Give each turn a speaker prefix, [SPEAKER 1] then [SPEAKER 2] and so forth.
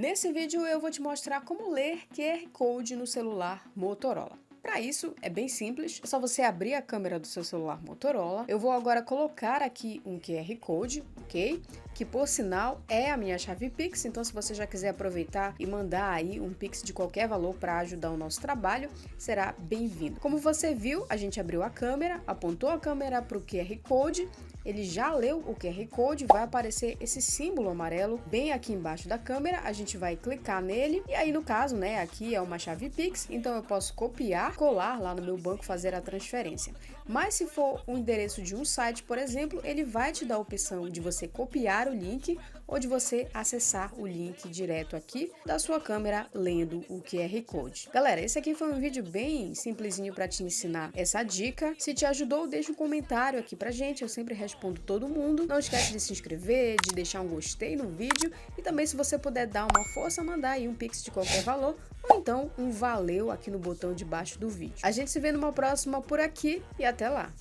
[SPEAKER 1] Nesse vídeo eu vou te mostrar como ler QR Code no celular Motorola. Para isso, é bem simples, é só você abrir a câmera do seu celular Motorola. Eu vou agora colocar aqui um QR Code, ok? Que por sinal é a minha chave Pix, então se você já quiser aproveitar e mandar aí um Pix de qualquer valor para ajudar o nosso trabalho, será bem-vindo. Como você viu, a gente abriu a câmera, apontou a câmera para o QR Code, ele já leu o QR Code, vai aparecer esse símbolo amarelo bem aqui embaixo da câmera, a gente vai clicar nele e aí no caso, né, aqui é uma chave Pix, então eu posso copiar, colar lá no meu banco, fazer a transferência. Mas se for o endereço de um site, por exemplo, ele vai te dar a opção de você copiar o link ou de você acessar o link direto aqui da sua câmera lendo o QR Code. Galera, esse aqui foi um vídeo bem simplesinho para te ensinar essa dica. Se te ajudou, deixa um comentário aqui pra gente, eu sempre respondo todo mundo. Não esquece de se inscrever, de deixar um gostei no vídeo e também se você puder dar uma força, mandar aí um Pix de qualquer valor ou então um valeu aqui no botão de baixo do vídeo. A gente se vê numa próxima por aqui e até lá!